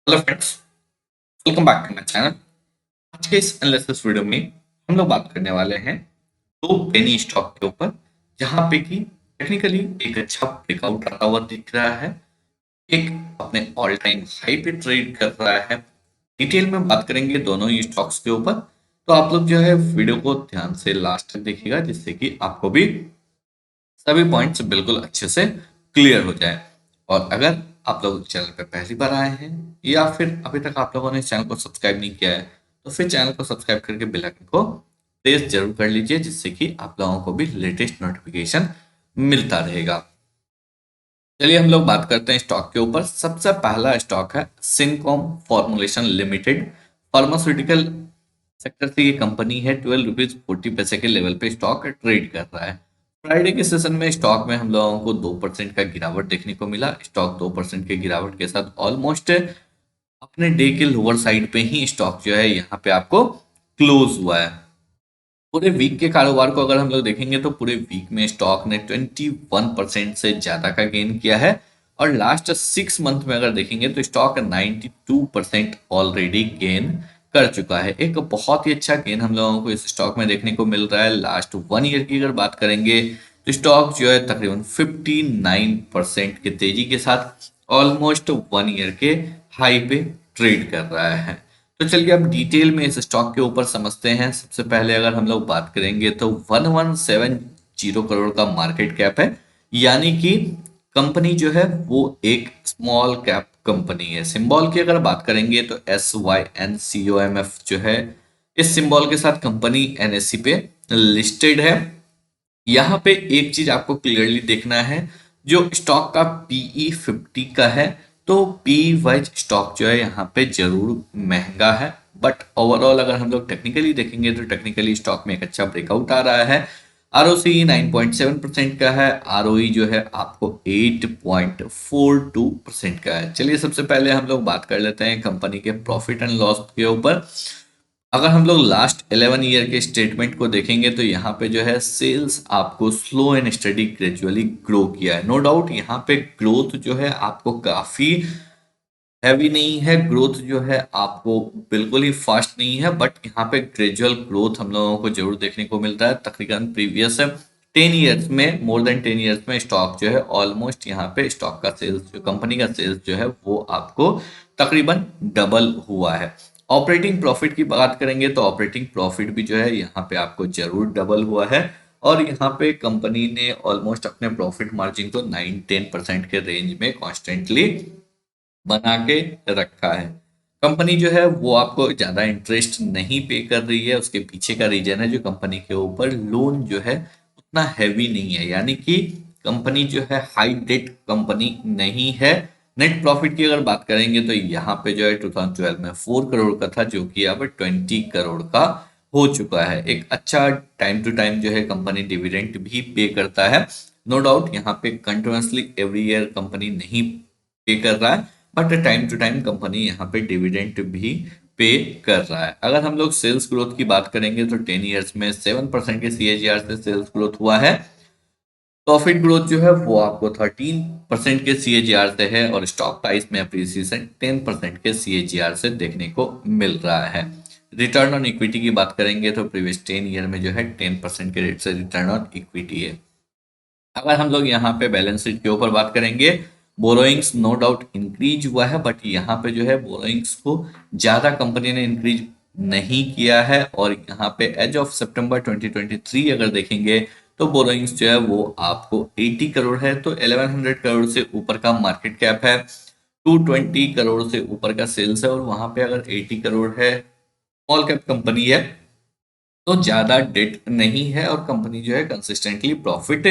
Hello friends, welcome back to my channel. आज के इस एनालिसिस वीडियो में हम लोग बात करने वाले हैं दो पेनी स्टॉक के ऊपर, जहां पे कि टेक्निकली एक अच्छा ब्रेकआउट आता हुआ दिख रहा है, एक अपने ऑल टाइम हाई पे ट्रेड कर रहा है। डिटेल में बात करेंगे दोनों ही स्टॉक्स के ऊपर, तो आप लोग जो है वीडियो को ध्यान से लास्ट तक देखिएगा, जिससे कि आपको भी सभी पॉइंट्स बिल्कुल अच्छे से क्लियर हो जाए। और अगर आप लोग चैनल पर पहली बार आए हैं या फिर अभी तक आप लोगों ने चैनल को सब्सक्राइब नहीं किया है, तो फिर चैनल को सब्सक्राइब करके बेल आइकन को प्रेस जरूर कर लीजिए, जिससे कि आप लोगों को भी लेटेस्ट नोटिफिकेशन मिलता रहेगा। चलिए हम लोग बात करते हैं स्टॉक के ऊपर। सबसे पहला स्टॉक है Syncom formulation limited. Pharmaceutical sector से ये कंपनी है। 12 रुपीज 40 पैसे के लेवल पे स्टॉक ट्रेड कर रहा है। फ्राइडे के सेशन में स्टॉक में हम लोगों को 2% का गिरावट देखने को मिला। स्टॉक 2% के गिरावट के साथ ऑलमोस्ट अपने डे के लोअर साइड पे ही स्टॉक जो है यहाँ पे आपको क्लोज हुआ है। पूरे वीक के कारोबार को अगर हम लोग देखेंगे तो पूरे वीक में स्टॉक ने 21% से ज्यादा का गेन किया है। और लास्ट 6 मंथ में अगर देखेंगे तो स्टॉक 92% ऑलरेडी गेन कर चुका है। एक बहुत ही अच्छा गेन हम लोगों को इस स्टॉक में देखने को मिल रहा है। लास्ट 1 ईयर की अगर बात करेंगे तो स्टॉक जो है तकरीबन 59% के तेजी के साथ ऑलमोस्ट 1 ईयर के हाई पे ट्रेड कर रहा है। तो चलिए अब डिटेल में इस स्टॉक के ऊपर समझते हैं। सबसे पहले अगर हम लोग बात करेंगे तो 1170 करोड़ का मार्केट कैप है, यानी कि कंपनी जो है वो एक स्मॉल कैप कंपनी है। सिंबल की अगर बात करेंगे तो SYNCOMF जो है, इस सिंबल के साथ कंपनी NSE पे लिस्टेड है। यहाँ पे एक चीज आपको क्लियरली देखना है, जो स्टॉक का PE 50 का है, तो पी वाइज स्टॉक जो है यहाँ पे जरूर महंगा है। बट ओवरऑल अगर हम लोग टेक्निकली देखेंगे तो टेक्निकली स्टॉक में एक अच्छा ब्रेकआउट आ रहा है। ROCE 9.7% का है। ROE जो है आपको 8.42% का है। चलिए सबसे पहले हम लोग बात कर लेते हैं कंपनी के प्रॉफिट एंड लॉस के ऊपर। अगर हम लोग लास्ट 11 ईयर के स्टेटमेंट को देखेंगे तो यहाँ पे जो है सेल्स आपको slow and study gradually grow किया है। नो डाउट यहाँ पे ग्रोथ जो है आपको काफी हैवी नहीं है, ग्रोथ जो है आपको बिल्कुल ही फास्ट नहीं है, बट यहाँ पे ग्रेजुअल ग्रोथ हम लोगों को जरूर देखने को मिलता है। तकरीबन प्रीवियस 10 ईयर्स में, मोर देन 10 ईयर्स में स्टॉक जो है ऑलमोस्ट यहाँ पे स्टॉक का सेल्स जो कंपनी का सेल्स जो है वो आपको तकरीबन डबल हुआ है। ऑपरेटिंग प्रॉफिट की बात करेंगे तो ऑपरेटिंग प्रॉफिट भी जो है यहाँ पे आपको जरूर डबल हुआ है। और यहाँ पे कंपनी ने ऑलमोस्ट अपने प्रॉफिट मार्जिन को 9-10% के रेंज में कॉन्स्टेंटली बना के रखा है। कंपनी जो है वो आपको ज्यादा इंटरेस्ट नहीं पे कर रही है। उसके पीछे का रीजन है जो कंपनी के ऊपर लोन जो है उतना हैवी नहीं है, यानी कि कंपनी जो है हाई डेट कंपनी नहीं है। नेट प्रॉफिट की अगर बात करेंगे तो यहाँ पे जो है 2012 में 4 करोड़ का था, जो कि अब 20 करोड़ का हो चुका है। एक अच्छा टाइम टू टाइम जो है कंपनी डिविडेंड भी पे करता है। नो डाउट यहाँ पे कंटिन्यूसली एवरी ईयर कंपनी नहीं पे कर रहा है, but time to time company यहाँ पे डिविडेंड भी पे कर रहा है। अगर हम लोग सेल्स ग्रोथ की बात करेंगे तो 10 ईयर्स में 7% के CAGR से सेल्स ग्रोथ हुआ है। प्रॉफिट ग्रोथ जो है वो आपको 13% के CAGR से है, और स्टॉक प्राइस में अप्रिसिएशन 10% के CAGR से देखने को मिल रहा है। रिटर्न ऑन इक्विटी की बात करेंगे तो प्रीवियस 10 ईयर में जो है 10% के रेट से रिटर्न ऑन इक्विटी है। अगर हम लोग यहाँ पे बैलेंस शीट के ऊपर बात करेंगे, बोरोइंग्स नो डाउट इंक्रीज हुआ है, बट यहाँ पे जो है बोरोइंग्स को ज्यादा कंपनी ने इंक्रीज नहीं किया है। और यहाँ पे एज ऑफ सितंबर 2023 अगर देखेंगे तो बोरोइंग्स जो है वो आपको 80 करोड़ है, तो 1100 करोड़ से ऊपर का मार्केट कैप है, 220 करोड़ से ऊपर का सेल्स है, और वहां पे अगर 80 करोड़ है, स्मॉल कैप कंपनी है, तो ज्यादा डेट नहीं है और कंपनी जो है कंसिस्टेंटली प्रॉफिट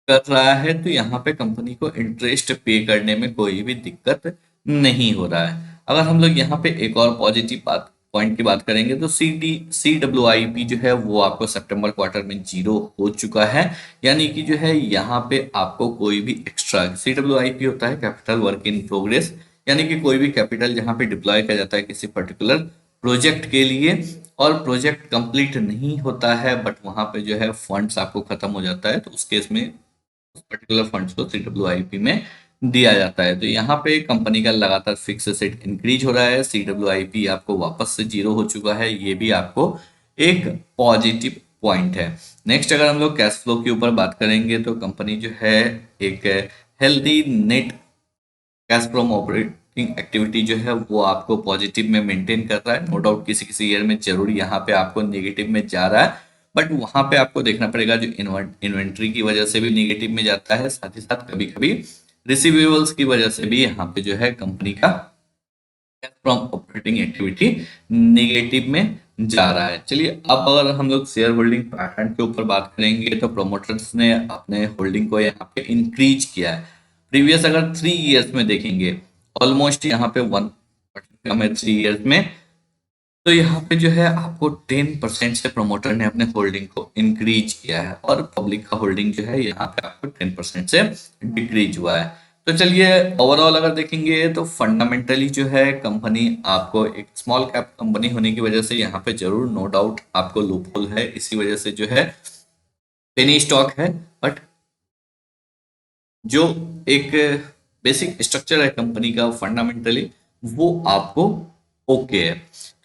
कर रहा है। तो यहाँ पे कंपनी को इंटरेस्ट पे करने में कोई भी दिक्कत नहीं हो रहा है। अगर हम लोग यहाँ पे एक और पॉजिटिव बात पॉइंट की बात करेंगे तो CWIP जो है वो आपको सितंबर क्वार्टर में 0 हो चुका है, यानी कि जो है यहाँ पे आपको कोई भी एक्स्ट्रा CWIP होता है कैपिटल वर्क इन प्रोग्रेस, यानी कि कोई भी कैपिटल जहाँ पे डिप्लॉय किया जाता है किसी पर्टिकुलर प्रोजेक्ट के लिए, और प्रोजेक्ट कंप्लीट नहीं होता है बट वहां पे जो है फंड्स आपको खत्म हो जाता है, तो उस केस में पर्टिकुलर फंड्स को CWIP में दिया जाता है। तो यहाँ पे कंपनी का लगातार फिक्स एसेट इंक्रीज हो रहा है, CWIP आपको वापस से जीरो हो चुका है, ये भी आपको एक पॉजिटिव पॉइंट है। नेक्स्ट अगर हम लोग कैश फ्लो के ऊपर बात करेंगे तो कंपनी जो है एक healthy net cash from operating activity जो है वो आपको पॉजिटिव में मेंटेन कर रहा है। नो डाउट किसी किसी ईयर में जरूर यहाँ पे आपको नेगेटिव में जा रहा है, बट वहां पे आपको देखना पड़ेगा जो इन्वेंट्री की वजह से भी नेगेटिव में जाता है, साथ ही साथ कभी कभी रिसीवेबल्स की वजह से भी यहाँ पे जो है कंपनी का cash from operating activity negative में जा रहा है। चलिए अब अगर हम लोग शेयर होल्डिंग पैटर्न के ऊपर बात करेंगे तो प्रोमोटर्स ने अपने होल्डिंग को यहाँ पे इंक्रीज किया है। प्रीवियस अगर 3 इयर्स में देखेंगे ऑलमोस्ट यहाँ पे 1% कम है 3 इयर्स में। तो यहाँ पे जो है आपको 10% से प्रमोटर ने अपने होल्डिंग को इंक्रीज किया है और पब्लिक का होल्डिंग जो है यहाँ पे आपको 10% से डिक्रीज हुआ है। तो चलिए ओवरऑल अगर देखेंगे तो फंडामेंटली जो है कंपनी आपको एक स्मॉल कैप कंपनी होने की वजह से यहाँ पे जरूर नो डाउट आपको लूपहोल है, इसी वजह से जो है पेनी स्टॉक है, बट जो एक बेसिक स्ट्रक्चर है कंपनी का फंडामेंटली वो आपको ओके है।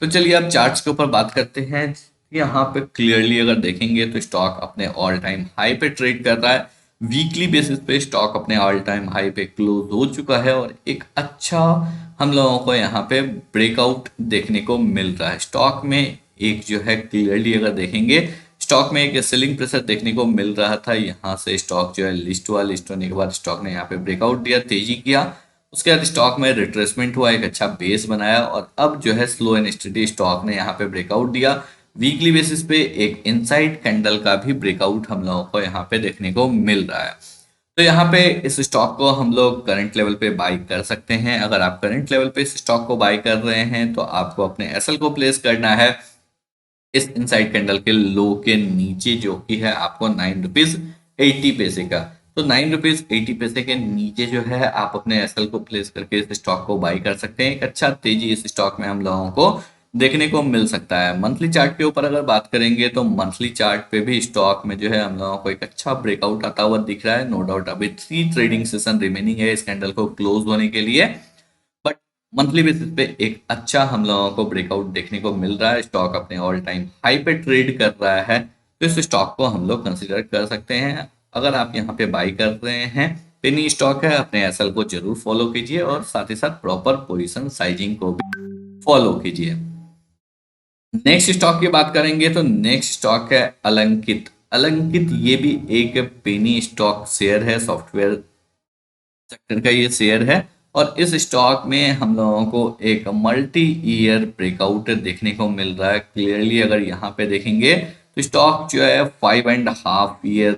तो चलिए अब चार्ट्स के ऊपर बात करते हैं। यहाँ पे क्लियरली अगर देखेंगे तो स्टॉक अपने ऑल टाइम हाई पे ट्रेड कर रहा है। वीकली बेसिस पे स्टॉक अपने ऑल टाइम हाई पे क्लोज हो चुका है और एक अच्छा हम लोगों को यहाँ पे ब्रेकआउट देखने को मिल रहा है। स्टॉक में एक जो है क्लियरली अगर देखेंगे स्टॉक में एक सेलिंग प्रेशर देखने को मिल रहा था। यहाँ से स्टॉक जो है लिस्ट हुआ, लिस्ट होने के बाद स्टॉक ने यहाँ पे ब्रेकआउट दिया, तेजी किया, उसके बाद स्टॉक में रिट्रेसमेंट हुआ, एक अच्छा बेस बनाया और अब जो है स्लो एंड स्टडी स्टॉक ने यहाँ पे ब्रेकआउट दिया। वीकली बेसिस पे एक इनसाइड कैंडल का भी ब्रेकआउट हम लोगों को यहाँ पे देखने को मिल रहा है। तो यहाँ पे इस स्टॉक को हम लोग करंट लेवल पे बाई कर सकते हैं। अगर आप करंट लेवल पे इस स्टॉक को बाई कर रहे हैं तो आपको अपने एसएल को प्लेस करना है इस इनसाइड कैंडल के लो के नीचे, जो कि है आपको 9 रुपीज 80 पैसे का। तो 9 रुपीज 80 पैसे के नीचे जो है आप अपने एसएल को प्लेस करके इस स्टॉक को बाई कर सकते हैं। एक अच्छा तेजी इस स्टॉक में हम लोगों को देखने को मिल सकता है। मंथली चार्ट के ऊपर अगर बात करेंगे तो मंथली चार्ट पे भी स्टॉक में जो है हम लोगों को एक अच्छा ब्रेकआउट आता हुआ दिख रहा है। नो डाउट अभी 3 ट्रेडिंग सेशन रिमेनिंग है इस कैंडल को क्लोज होने के लिए, बट मंथली बेसिस पे एक अच्छा हम लोगों को ब्रेकआउट देखने को मिल रहा है। स्टॉक अपने ऑल टाइम हाई पे ट्रेड कर रहा है, तो इस स्टॉक को हम लोग कंसिडर कर सकते हैं। अगर आप यहाँ पे बाई कर रहे हैं, पेनी स्टॉक है, अपने एसएल को जरूर फॉलो कीजिए और साथ ही साथ प्रॉपर पोजीशन साइजिंग को भी फॉलो कीजिए। नेक्स्ट स्टॉक की बात करेंगे तो नेक्स्ट स्टॉक है अलंकित। अलंकित ये भी एक पेनी स्टॉक शेयर है, सॉफ्टवेयर सेक्टर का ये शेयर है और इस स्टॉक में हम लोगों को एक मल्टी ईयर ब्रेकआउट देखने को मिल रहा है। क्लियरली अगर यहाँ पे देखेंगे तो स्टॉक जो है 5.5 ईयर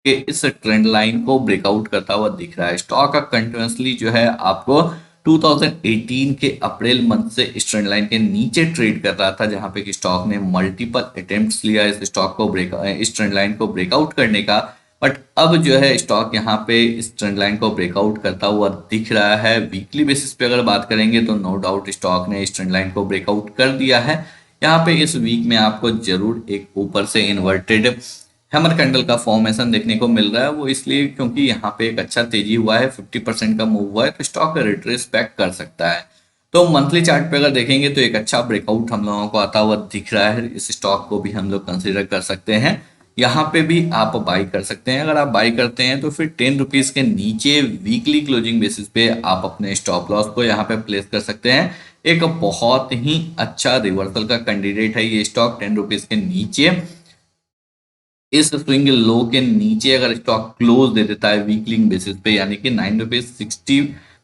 के इस ट्रेंड लाइन को ब्रेकआउट करता हुआ दिख रहा है। स्टॉक का कंटिन्यूसली जो है आपको 2018 के अप्रैल मंथ से इस ट्रेंड लाइन के नीचे ट्रेड कर रहा था, जहां पे कि स्टॉक ने मल्टीपल अटेम्प्ट्स लिया इस स्टॉक को इस ट्रेंड लाइन को ब्रेकआउट करने का, बट अब जो है स्टॉक यहाँ पे इस ट्रेंड लाइन को ब्रेकआउट करता हुआ दिख रहा है। वीकली बेसिस पे अगर बात करेंगे तो नो डाउट स्टॉक ने इस ट्रेंड लाइन को ब्रेकआउट कर दिया है। यहाँ पे इस वीक में आपको जरूर एक ऊपर से इन्वर्टेड हैमर कैंडल का फॉर्मेशन देखने को मिल रहा है। वो इसलिए क्योंकि यहाँ पे एक अच्छा तेजी हुआ है, 50% का मूव हुआ है, तो स्टॉक रिट्रेस बैक कर सकता है। तो मंथली चार्ट पे अगर देखेंगे तो एक अच्छा ब्रेकआउट हम लोगों को आता हुआ दिख रहा है। इस स्टॉक को भी हम लोग कंसिडर कर सकते हैं, यहाँ पे भी आप बाई कर सकते हैं। अगर आप बाई करते हैं तो फिर 10 रुपीज के नीचे वीकली क्लोजिंग बेसिस पे आप अपने स्टॉप लॉस को यहाँ पे प्लेस कर सकते हैं। एक बहुत ही अच्छा रिवर्सल का कैंडिडेट है ये स्टॉक। 10 रुपीज के नीचे इस स्विंग लो के नीचे अगर स्टॉक क्लोज दे देता है वीकली बेसिस पे, यानी कि 9 रुपीज 60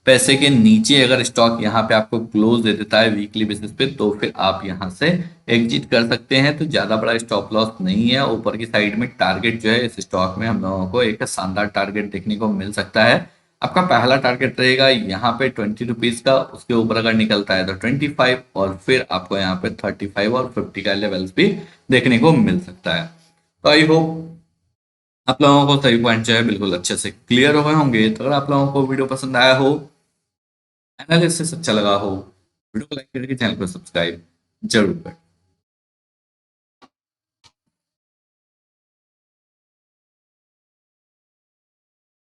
पैसे के नीचे अगर स्टॉक यहाँ पे आपको क्लोज दे देता है वीकली बेसिस पे, तो फिर आप यहाँ से एग्जिट कर सकते हैं। तो ज्यादा बड़ा स्टॉप लॉस नहीं है। ऊपर की साइड में टारगेट जो है इस स्टॉक में हम लोगों को एक शानदार टारगेट देखने को मिल सकता है। आपका पहला टारगेट रहेगा यहाँ पे 20 रुपीज का, उसके ऊपर अगर निकलता है तो 25 और फिर आपको यहाँ पे 35 और 50 का लेवल्स भी देखने को मिल सकता है। तो आई होप आप लोगों को सभी पॉइंट जो है बिल्कुल अच्छे से क्लियर हो गए होंगे। तो अगर आप लोगों को वीडियो पसंद आया हो, एनालिसिस अच्छा लगा हो, वीडियो को लाइक करके चैनल को सब्सक्राइब जरूर करें।